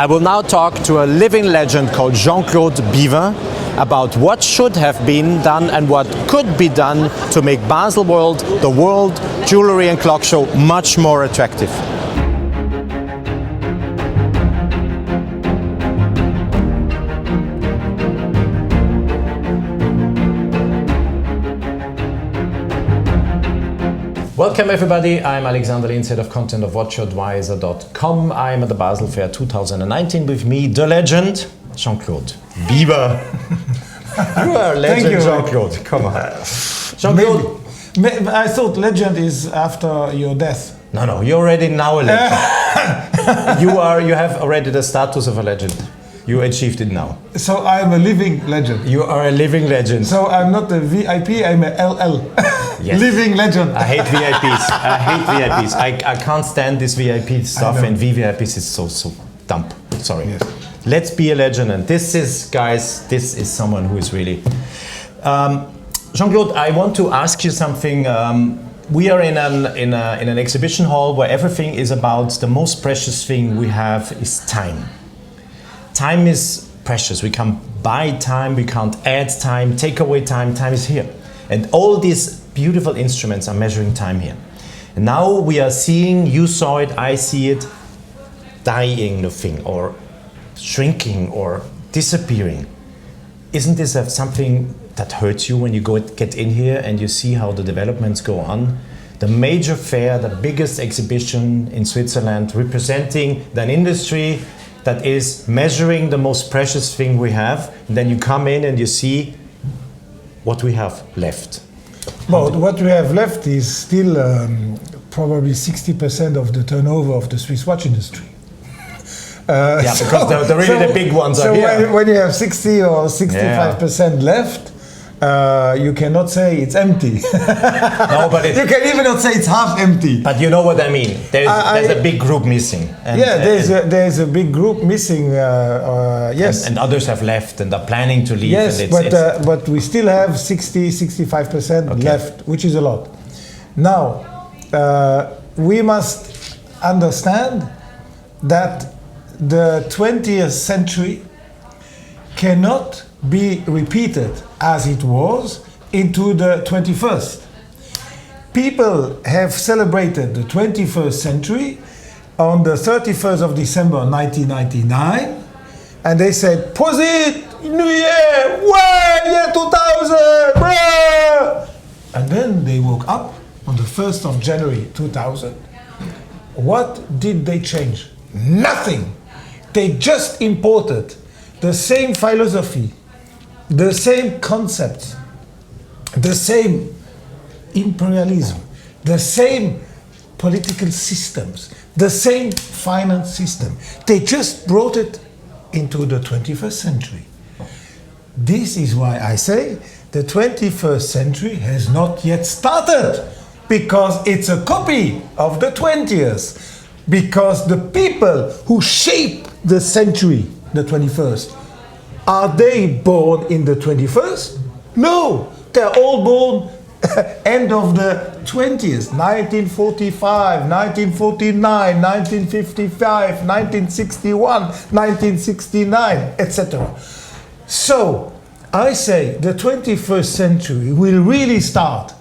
I will now talk to a living legend called Jean-Claude Biver about what should have been done and what could be done to make Baselworld, the World Jewellery and Clock Show, much more attractive. Welcome everybody, I'm Alexander Linz, head of content of WatchAdvisor.com. I'm at the Basel Fair 2019 with me, the legend, Jean-Claude Biver. You are a legend, Jean-Claude, come on. Jean-Claude. I thought legend is after your death. No, you're already now a legend. You have already the status of a legend. You achieved it now. So I'm a living legend. You are a living legend. So I'm not a VIP, I'm a LL. Yes. Living legend. I hate VIPs. I hate VIPs. I can't stand this VIP stuff, and VVIPs is so dumb. Sorry. Yes. Let's be a legend, and this is, guys, this is someone who is really... Jean-Claude, I want to ask you something. We are in an exhibition hall where everything is about the most precious thing we have is time. Time is precious. We can't buy time, we can't add time, take away time. Time is here. And all these beautiful instruments are measuring time here. And now we are seeing, you saw it, I see it, dying the thing, or shrinking, or disappearing. Isn't this something that hurts you when you get in here and you see how the developments go on? The major fair, the biggest exhibition in Switzerland, representing an industry that is measuring the most precious thing we have. And then you come in and you see what we have left. Well, what we have left is still probably 60% of the turnover of the Swiss watch industry. Because the big ones are here. So when you have 60 or 65% left, you cannot say it's empty. No, but you can even not say it's half empty. But you know what I mean. There's a big group missing. And, there's a big group missing. Yes. And others have left and are planning to leave. Yes, and but we still have 65% left, which is a lot. Now, we must understand that the 20th century cannot be repeated as it was into the 21st. People have celebrated the 21st century on the 31st of December 1999, and they said, "Prosit, New Year, year 2000, brah!" And then they woke up on the 1st of January 2000. What did they change? Nothing. They just imported the same philosophy, the same concepts, the same imperialism, the same political systems, the same finance system. They just brought it into the 21st century. This is why I say the 21st century has not yet started, because it's a copy of the 20th. Because the people who shape the century, the 21st, are they born in the 21st? No, they're all born end of the 20th, 1945, 1949, 1955, 1961, 1969, etc. So, I say the 21st century will really start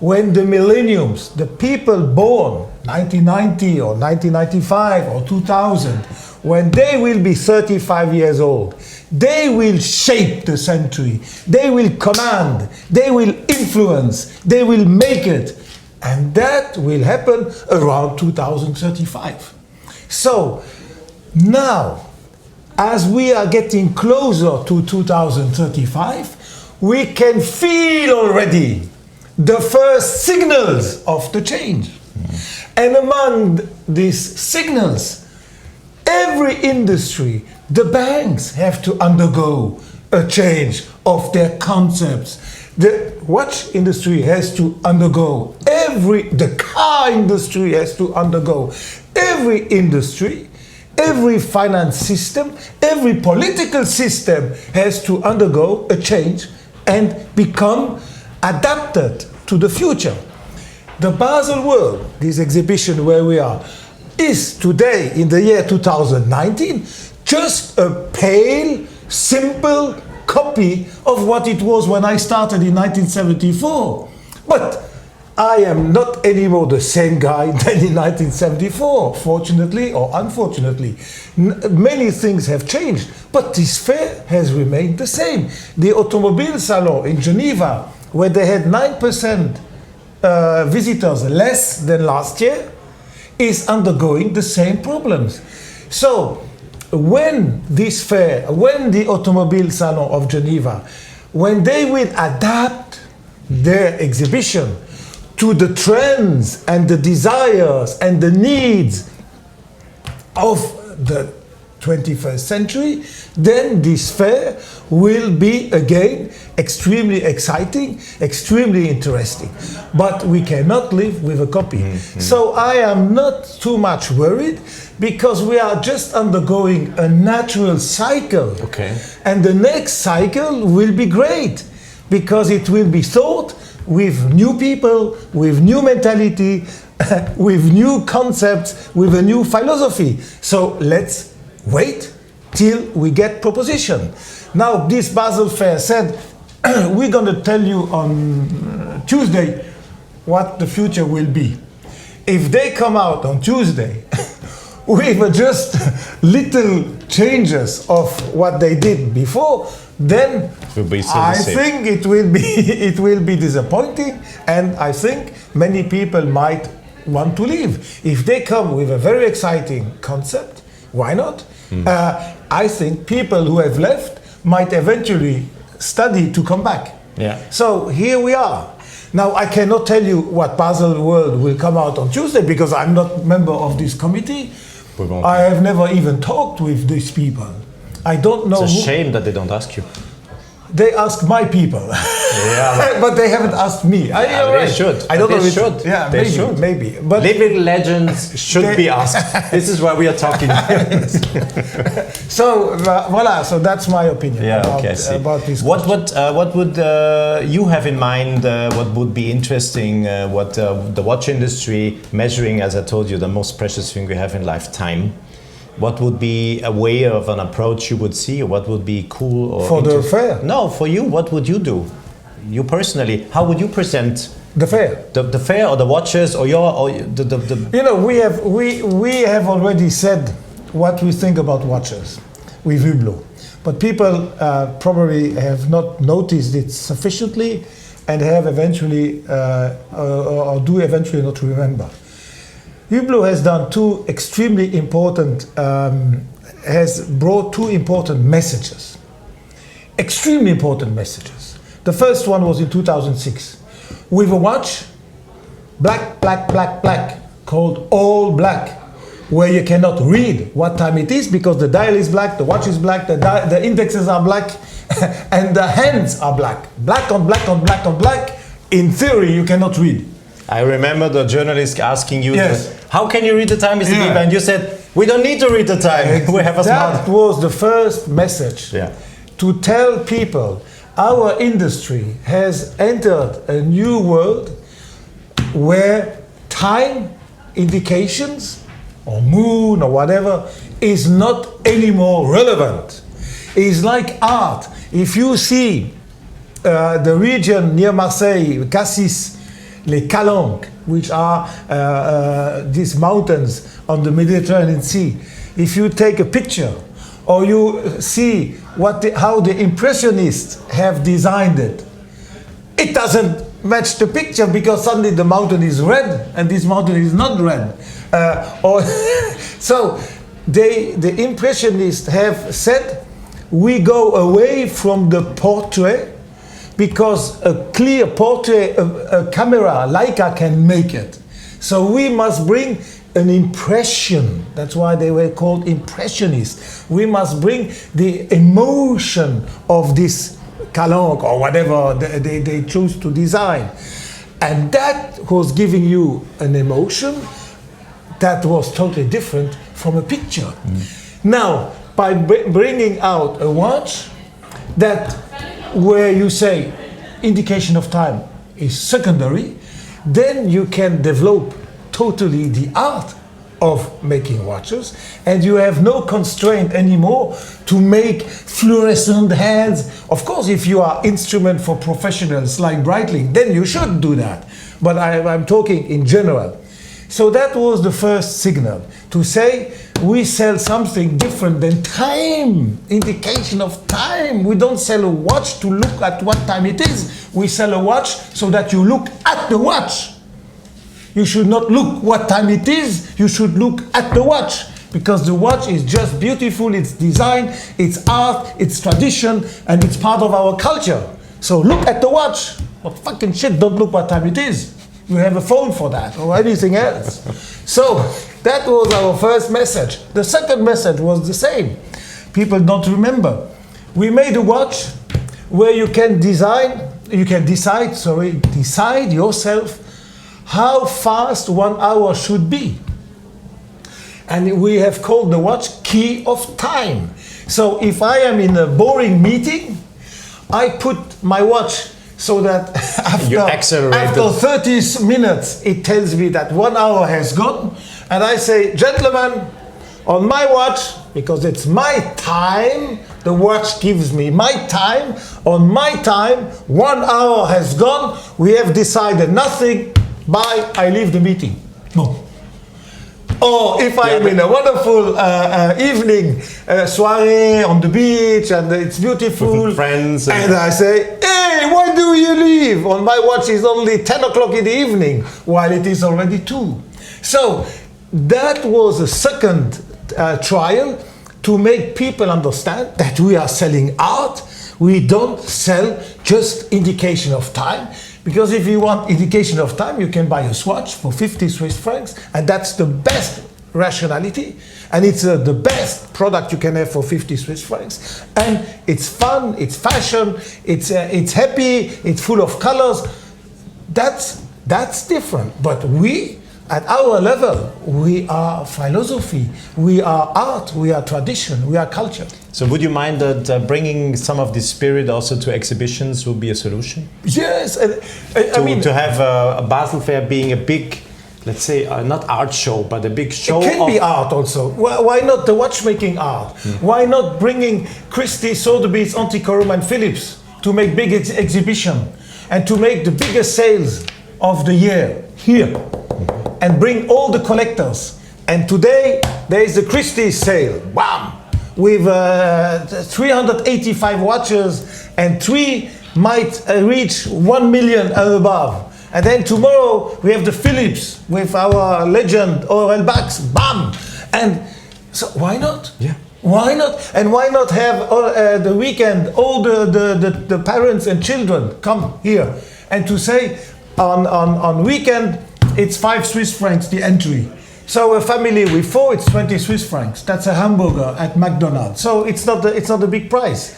when the millenniums, the people born 1990 or 1995 or 2000, when they will be 35 years old, they will shape the century, they will command, they will influence, they will make it. And that will happen around 2035. So now, as we are getting closer to 2035, we can feel already the first signals of the change. And among these signals, every industry, the banks have to undergo a change of their concepts. The watch industry has to undergo, the car industry has to undergo, every industry, every finance system, every political system has to undergo a change and become adapted to the future. The Baselworld, this exhibition where we are, is today, in the year 2019, just a pale, simple copy of what it was when I started in 1974. But I am not anymore the same guy than in 1974, fortunately or unfortunately. Many things have changed, but this fair has remained the same. The Automobile Salon in Geneva, where they had 9% visitors less than last year, is undergoing the same problems. So when this fair, when the Automobile Salon of Geneva, when they will adapt their exhibition to the trends and the desires and the needs of the 21st century, then this fair will be again extremely exciting, extremely interesting. But we cannot live with a copy. Mm-hmm. So I am not too much worried, because we are just undergoing a natural cycle. Okay. And the next cycle will be great, because it will be thought with new people, with new mentality, with new concepts, with a new philosophy. So let's wait till we get proposition. Now, this Basel Fair said, we're going to tell you on Tuesday what the future will be. If they come out on Tuesday with just little changes of what they did before, then I think it will be disappointing, and I think many people might want to leave. If they come with a very exciting concept, why not? I think people who have left might eventually study to come back. Yeah. So here we are. Now, I cannot tell you what Baselworld will come out on Tuesday, because I'm not member of this committee. I have never even talked with these people. I don't know. It's a shame that they don't ask you. They ask my people, yeah, but they haven't asked me. They should. I don't know. They should. Yeah, they should. Maybe. But living legends should be asked. This is why we are talking. So voila. So that's my opinion about this. What would you have in mind? What would be interesting? What the watch industry measuring, as I told you, the most precious thing we have in lifetime. What would be a way of an approach you would see? Or what would be cool? Or for the fair? No, for you. What would you do? You personally, how would you present the fair? The fair, or the watches, or the. You know, we have already said what we think about watches with Hublot, but people probably have not noticed it sufficiently, and have eventually or do eventually not remember. Hublot has done two extremely important, has brought two important messages. Extremely important messages. The first one was in 2006, with a watch, black, black, black, black, called all black, where you cannot read what time it is, because the dial is black, the watch is black, the indexes are black, and the hands are black. Black on black on black on black. In theory, you cannot read. I remember the journalist asking you, yes, how can you read the time, Mr. Biver? And you said, we don't need to read the time. We have a smart. That was the first message, to tell people our industry has entered a new world where time indications, or moon or whatever, is not anymore relevant. It's like art. If you see the region near Marseille, Cassis, les Calanques, which are these mountains on the Mediterranean Sea, if you take a picture, or you see how the Impressionists have designed it, it doesn't match the picture, because suddenly the mountain is red and this mountain is not red. So the Impressionists have said, we go away from the portrait, because a clear portrait, a camera, Leica, can make it. So we must bring an impression. That's why they were called Impressionists. We must bring the emotion of this Calanque, or whatever they choose to design. And that was giving you an emotion that was totally different from a picture. Now, by bringing out a watch that, where you say indication of time is secondary, then you can develop totally the art of making watches, and you have no constraint anymore to make fluorescent hands. Of course, if you are instrument for professionals like Breitling, then you should do that. But I'm talking in general. So that was the first signal to say we sell something different than time, indication of time. We don't sell a watch to look at what time it is. We sell a watch so that you look at the watch. You should not look what time it is, you should look at the watch, because the watch is just beautiful, it's design, it's art, it's tradition, and it's part of our culture. So look at the watch. What fucking shit, don't look what time it is. You have a phone for that, or anything else. So that was our first message. The second message was the same. People don't remember. We made a watch where you can decide yourself how fast 1 hour should be. And we have called the watch key of time. So if I am in a boring meeting, I put my watch so that after 30 minutes, it tells me that 1 hour has gone. And I say, gentlemen, on my watch, because it's my time, the watch gives me my time. On my time, 1 hour has gone. We have decided nothing. Bye, I leave the meeting. No. Or if I'm in a wonderful evening, soiree on the beach, and it's beautiful. With friends. And I say, hey, why do you leave? On my watch is only 10 o'clock in the evening, while it is already 2. So that was a second trial to make people understand that we are selling art. We don't sell just indication of time. Because if you want indication of time, you can buy a watch for 50 Swiss francs, and that's the best rationality, and it's the best product you can have for 50 Swiss francs, and it's fun, it's fashion, it's happy, it's full of colors. That's different. But we, at our level, we are philosophy, we are art, we are tradition, we are culture. So would you mind that bringing some of this spirit also to exhibitions would be a solution? Yes, I mean to have a Basel Fair being a big, let's say, not art show, but a big show. It can be art also. Why not the watchmaking art? Why not bringing Christie, Sotheby's, Antiquarium and Phillips to make big exhibition and to make the biggest sales of the year here and bring all the collectors. And today there is a Christie sale. Bam! With 385 watches, and 3 might reach 1 million and above. And then tomorrow we have the Philips with our legend Aurel Bax, bam! And so why not? Yeah. Why not? And why not have the weekend all the parents and children come here and to say on weekend it's 5 Swiss francs the entry. So a family with 4, it's 20 Swiss francs. That's a hamburger at McDonald's. So it's not a big price.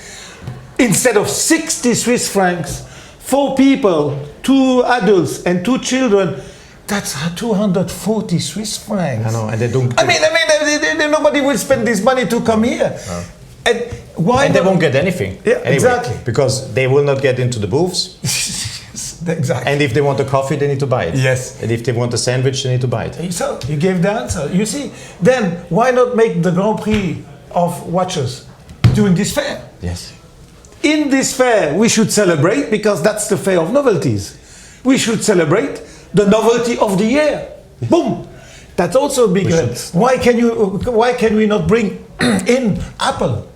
Instead of 60 Swiss francs, 4 people, 2 adults and 2 children, that's 240 Swiss francs. I know, and they don't. I mean, nobody will spend this money to come here. No. And why? And they won't get anything. Yeah, anyway, exactly. Because they will not get into the booths. Exactly. And if they want a coffee, they need to buy it. Yes. And if they want a sandwich, they need to buy it. So you gave the answer. You see, then why not make the Grand Prix of watches during this fair? Yes. In this fair, we should celebrate, because that's the fair of novelties. We should celebrate the novelty of the year. Boom. That's also a big. Why can we not bring in Apple?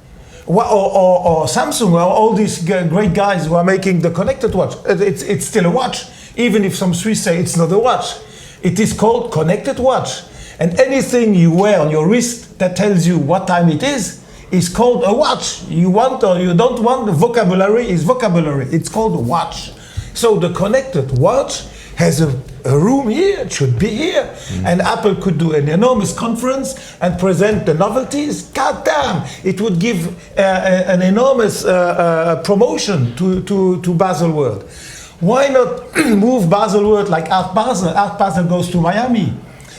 Or Samsung, or all these great guys who are making the connected watch. It's still a watch, even if some Swiss say it's not a watch. It is called connected watch. And anything you wear on your wrist that tells you what time it is called a watch. You want or you don't want, the vocabulary is vocabulary. It's called a watch. So the connected watch has a room here, it should be here. And Apple could do an enormous conference and present the novelties. God damn, it would give an enormous promotion to Baselworld. Why not move Baselworld like Art Basel? Art Basel goes to Miami.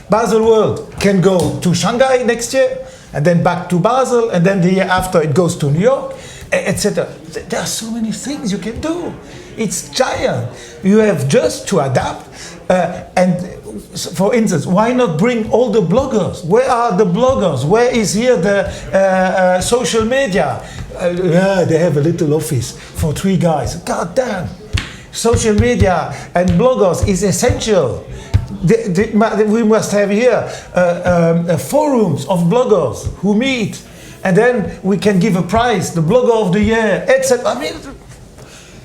Baselworld can go to Shanghai next year, and then back to Basel, and then the year after it goes to New York, etc. There are so many things you can do. It's giant. You have just to adapt. And for instance, why not bring all the bloggers? Where are the bloggers? Where is here the social media? Yeah, they have a little office for 3 guys. God damn! Social media and bloggers is essential. We must have here forums of bloggers who meet, and then we can give a prize, the blogger of the year, etc. I mean,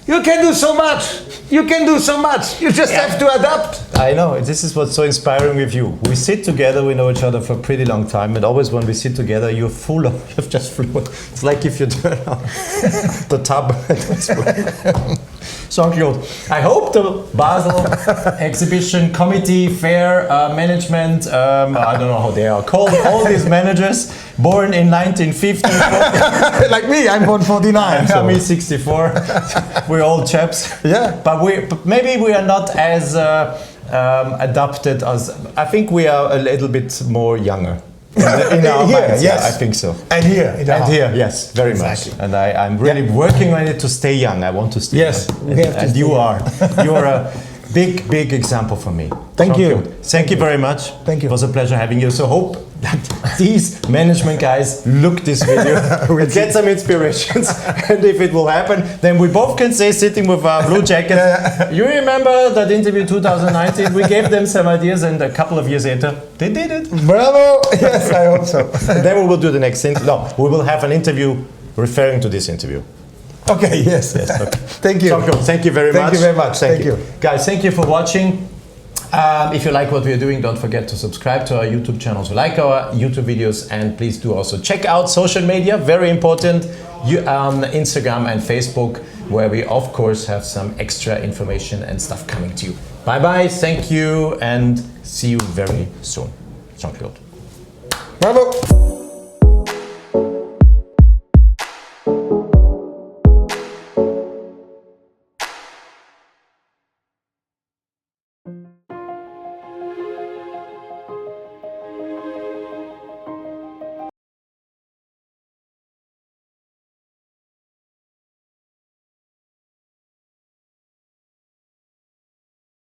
you can do so much. You can do so much. You just have to adapt. I know. This is what's so inspiring with you. We sit together. We know each other for a pretty long time, and always when we sit together, you're just fluent. It's like if you turn on the tub. Jean-Claude, I hope the Basel exhibition committee, fair management, I don't know how they are called, all these managers born in 1950. Like me, I'm born 49. So. Me 64. We're all chaps. Yeah. But maybe we are not as adapted as, I think we are a little bit more younger. In our minds, yes. I think so. And here. Yes, very much. And I'm really working on it to stay young. I want to stay young. And you are. You're a big example for me. Thank you. Thank you very much. Thank you. It was a pleasure having you. So hope that these management guys look this video and get some inspirations. And if it will happen, then we both can say, sitting with our blue jackets, you remember that interview 2019? We gave them some ideas, and a couple of years later, they did it. Bravo! Yes, I hope so. Then we will do the next interview. No, we will have an interview referring to this interview. Okay, yes. Okay. Thank you. Thank you very much. Thank you very much. Thank you. Guys, thank you for watching. If you like what we are doing, don't forget to subscribe to our YouTube channel if you like our YouTube videos, and please do also check out social media, very important, on Instagram and Facebook, where we of course have some extra information and stuff coming to you. Bye bye, thank you, and see you very soon. Jean-Claude. Bravo!